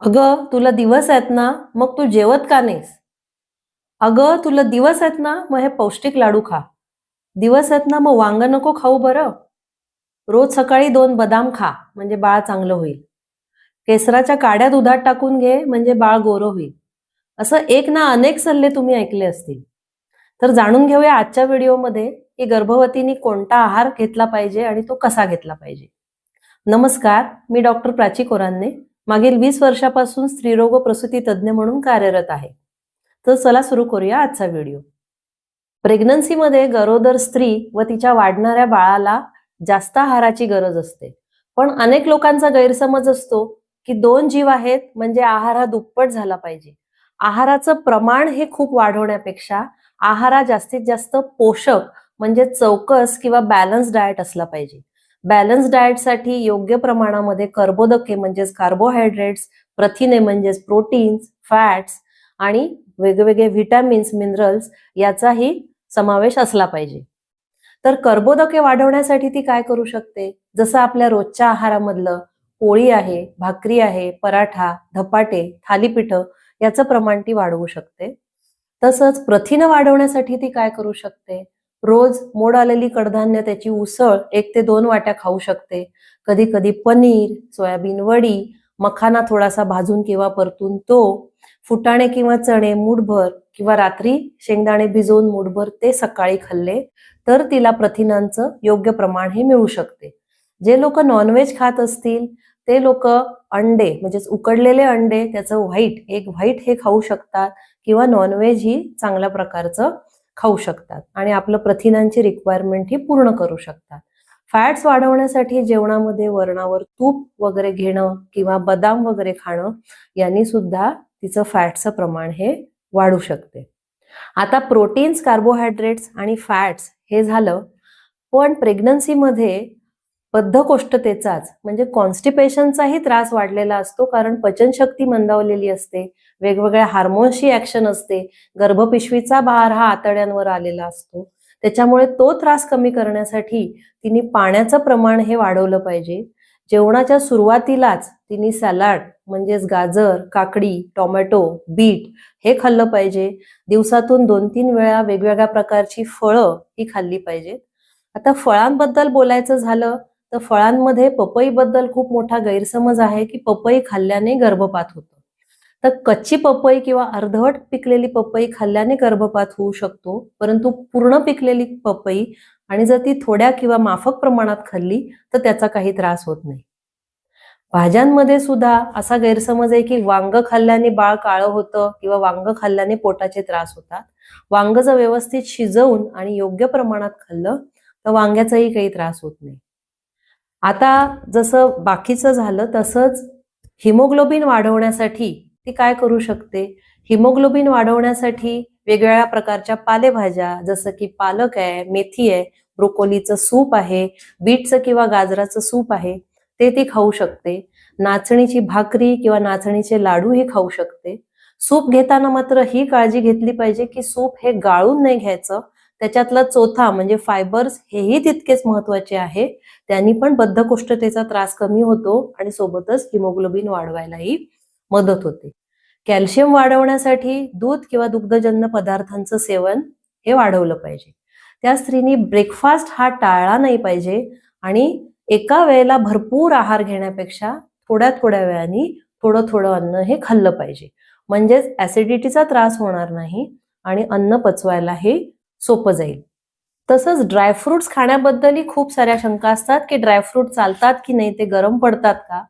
अगं, तुला दिवस आहेत ना, मग तू जेवत का नाहीस? अगं, तुला दिवस आहेत ना, मग हे पौष्टिक लाडू खा. दिवस आहेत ना, मग वांग नको खाऊ बरं. रोज सकाळी 2 बदाम खा, म्हणजे बाळ चांगलं होईल. केसराच्या काड्या दुधात टाकून घे, म्हणजे बाळ गोरं होईल. असं एक ना अनेक सल्ले तुम्ही ऐकले असतील. तर जाणून घेऊया आजच्या व्हिडिओमध्ये, की गर्भवतींनी कोणता आहार घेतला पाहिजे आणि तो कसा घेतला पाहिजे. नमस्कार, मी डॉक्टर प्राची कोरांने. मागील 20 वर्षापासून स्त्रीरोग व प्रसूती तज्ज्ञ म्हणून कार्यरत आहे. तर चला सुरू करूया आजचा व्हिडिओ. प्रेग्नन्सीमध्ये गरोदर स्त्री व तिच्या वाढणाऱ्या बाळाला जास्त आहाराची गरज असते. पण अनेक लोकांचा गैरसमज असतो, की 2 जीव आहेत म्हणजे आहार हा दुप्पट झाला पाहिजे. आहाराचं प्रमाण हे खूप वाढवण्यापेक्षा आहार हा जास्तीत जास्त पोषक म्हणजे चौकस किंवा बॅलन्स डाएट असला पाहिजे. बॅलन्स डाएटसाठी योग्य प्रमाणामध्ये कर्बोदके म्हणजेच कार्बोहायड्रेट्स, प्रथिने म्हणजेच प्रोटीन्स, फॅट्स आणि वेगवेगळे व्हिटॅमिन्स, मिनरल्स याचाही समावेश असला पाहिजे. तर कर्बोदके वाढवण्यासाठी ती काय करू शकते? जसं आपल्या रोजच्या आहारामधलं पोळी आहे, भाकरी आहे, पराठा, धपाटे, थालीपीठं याचं प्रमाण ती वाढवू शकते. तसंच प्रथिनं वाढवण्यासाठी ती काय करू शकते? रोज मोड आलेली कडधान्य त्याची उसळ 1 ते 2 वाट्या खाऊ शकते. कधी-कधी पनीर, सोयाबीन वडी, मखाना थोडासा भाजून किंवा परतून तो, फुटाणे किंवा चणे मूठभर किंवा रात्री शेंगदाणे भिजवून मूठभर ते सकाळी खाल्ले तर तिला प्रथिनांचं योग्य प्रमाण हे मिळू शकते. जे लोक नॉनव्हेज खात असतील ते लोक अंडे म्हणजेच उकडलेले अंडे त्याचं एग व्हाईट हे खाऊ शकतात किंवा नॉनव्हेज ही चांगल्या प्रकारचं खाऊ शकतात आणि आपलं प्रथिनांची रिक्वायरमेंट ही पूर्ण करू शकतात. फॅट्स वाढवण्यासाठी जेवणामध्ये वरणावर तूप वगैरे घेणं किंवा बदाम वगैरे खाणं यांनी सुद्धा तिचं फॅटचं प्रमाण हे वाढू शकते. आता प्रोटीन्स, कार्बोहायड्रेट्स आणि फॅट्स हे झालं, पण प्रेग्नन्सीमध्ये बद्धकोष्ठतेचाच म्हणजे कॉन्स्टिपेशनचाही त्रास वाढलेला असतो, कारण पचनशक्ती मंदावलेली असते, वेगवेगळ्या हार्मोन्सची ऍक्शन असते, गर्भपिशवीचा भार हा आतड्यांवर आलेला असतो. त्याच्यामुळे तो त्रास कमी करण्यासाठी तिने पाण्याचं प्रमाण हे वाढवलं पाहिजे. जेवणाच्या सुरुवातीलाच तिने सॅलड म्हणजेच गाजर, काकडी, टोमॅटो, बीट हे खाल्लं पाहिजे. दिवसातून 2-3 वेळा वेगवेगळ्या प्रकारची फळं ही खाल्ली पाहिजेत. आता फळांबद्दल बोलायचं झालं तर फळांमध्ये पपईबद्दल खूप मोठा गैरसमज आहे, की पपई खाल्ल्याने गर्भपात होतो. तर कच्ची पपई किंवा अर्धवट पिकलेली पपई खाल्ल्याने गर्भपात होऊ शकतो, परंतु पूर्ण पिकलेली पपई आणि जर ती थोड्या किंवा माफक प्रमाणात खाल्ली तर त्याचा काही त्रास होत नाही. भाज्यांमध्ये सुद्धा असा गैरसमज आहे, की वांग खाल्ल्याने बाळ काळं होतं किंवा वांग खाल्ल्याने पोटाचे त्रास होतात. वांग जर व्यवस्थित शिजवून आणि योग्य प्रमाणात खाल्लं तर वांग्याचाही काही त्रास होत नाही. आता जसं बाकीचं झालं तसंच हिमोग्लोबिन वाढवण्यासाठी ती काय करू शकते? हिमोग्लोबिन वाढवण्यासाठी वेगवेगळ्या प्रकारच्या पालेभाज्या जसं की पालक आहे, मेथी आहे, ब्रोकोलीचं सूप आहे, बीटचं किंवा गाजराचं सूप आहे, ते ती खाऊ शकते. नाचणीची भाकरी किंवा नाचणीचे लाडू हे खाऊ शकते. सूप घेताना मात्र ही काळजी घेतली पाहिजे, की सूप हे गाळून नाही घ्यायचं. त्याच्यातला चोथा म्हणजे फायबर्स हेही तितकेच महत्वाचे आहे. त्यांनी पण बद्धकोष्ठतेचा त्रास कमी होतो आणि सोबतच हिमोग्लोबिन वाढवायलाही मदत होते. कॅल्शियम वाढवण्यासाठी दूध किंवा दुग्धजन्य पदार्थांचं सेवन हे वाढवलं पाहिजे. त्या स्त्रीनी ब्रेकफास्ट हा टाळला नाही पाहिजे आणि एका वेळेला भरपूर आहार घेण्यापेक्षा थोड्या थोड्या वेळाने थोडं थोडं अन्न हे खाल्लं पाहिजे. म्हणजेच ऍसिडिटीचा त्रास होणार नाही आणि अन्न पचवायला हे सोपं जाईल. तसंच ड्रायफ्रुट्स खाण्याबद्दलही खूप साऱ्या शंका असतात, की ड्रायफ्रूट चालतात की नाही, ते गरम पडतात का?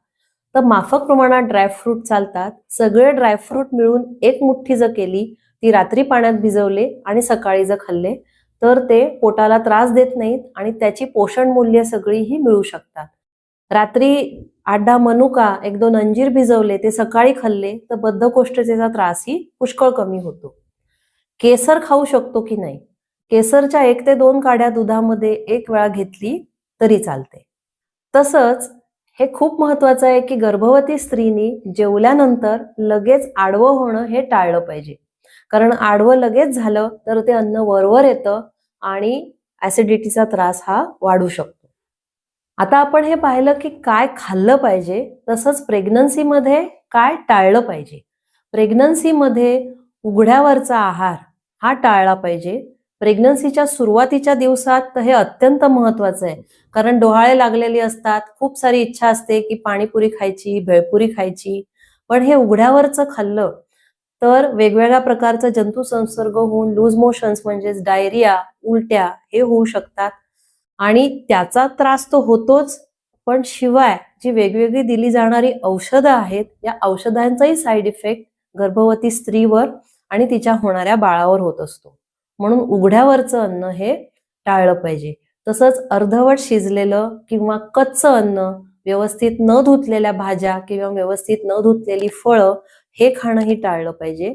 तर माफक प्रमाणात ड्रायफ्रूट चालतात. सगळे ड्रायफ्रूट मिळून एक मुठ्ठी जर केली, ती रात्री पाण्यात भिजवले आणि सकाळी जर खाल्ले तर ते पोटाला त्रास देत नाहीत आणि त्याची पोषण मूल्य सगळीही मिळू शकतात. रात्री 8-10 मनुका, 1-2 अंजीर भिजवले, ते सकाळी खाल्ले तर बद्धकोष्ठतेचा त्रासही पुष्कळ कमी होतो. केसर खाऊ शकतो की नाही? केसरच्या 1 ते 2 काड्या दुधामध्ये 1 वेळा घेतली तरी चालते. तसंच हे खूप महत्वाचं आहे, की गर्भवती स्त्रीनी जेवल्यानंतर लगेच आडवं होणं हे टाळलं पाहिजे. कारण आडवं लगेच झालं तर ते अन्न वरवर येतं आणि ऍसिडिटीचा त्रास हा वाढू शकतो. आता आपण हे पाहिलं की काय खाल्लं पाहिजे, तसंच प्रेग्नन्सीमध्ये काय टाळलं पाहिजे. प्रेग्नन्सीमध्ये उघड्यावरचा आहार हा टाळला पाहिजे. प्रेग्नन्सीच्या सुरुवातीच्या दिवसात तर हे अत्यंत महत्वाचं आहे, कारण डोहाळे लागलेली असतात, खूप सारी इच्छा असते की पाणीपुरी खायची, भेळपुरी खायची. पण हे उघड्यावरचं खाल्लं तर वेगवेगळ्या प्रकारचा जंतू संसर्ग होऊन लूज मोशन्स म्हणजेच डायरिया, उलट्या हे होऊ शकतात आणि त्याचा त्रास तो होतोच. पण शिवाय जी वेगवेगळी दिली जाणारी औषधं आहेत, या औषधांचाही साईड इफेक्ट गर्भवती स्त्रीवर आणि तिच्या होणाऱ्या बाळावर होत असतो. म्हणून उघड्यावरचं अन्न हे टाळलं पाहिजे. तसंच अर्धवट शिजलेलं किंवा कच्चं अन्न, व्यवस्थित न धुतलेल्या भाज्या किंवा व्यवस्थित न धुतलेली फळं हे खाणंही टाळलं पाहिजे.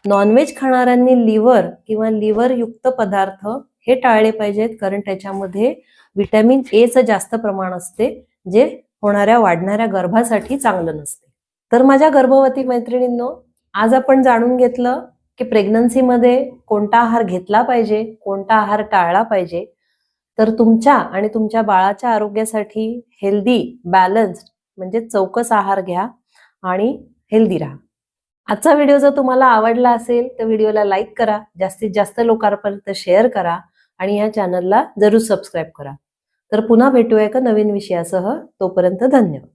नॉनव्हेज खाणाऱ्यांनी लिव्हर किंवा लिव्हर युक्त पदार्थ हे टाळले पाहिजेत, कारण त्याच्यामध्ये व्हिटॅमिन एचं जास्त प्रमाण असते, जे होणाऱ्या वाढणाऱ्या गर्भासाठी चांगलं नसते. तर माझ्या गर्भवती मैत्रिणींनो, आज आपण जाणून घेतलं की प्रेग्नन्सीमध्ये कोणता आहार घेतला पाहिजे, कोणता आहार टाळला पाहिजे. तर तुमच्या आणि तुमच्या बाळाच्या आरोग्यासाठी हेल्दी, बॅलन्स्ड म्हणजे चौकस आहार घ्या आणि हेल्दी राहा. आजचा व्हिडिओ जर तुम्हाला आवडला असेल तर व्हिडिओला लाईक करा, जास्तीत जास्त लोकांपर्यंत शेअर करा आणि या चॅनलला जरूर सबस्क्राईब करा. तर पुन्हा भेटूया एका नवीन विषयासह. तोपर्यंत धन्यवाद.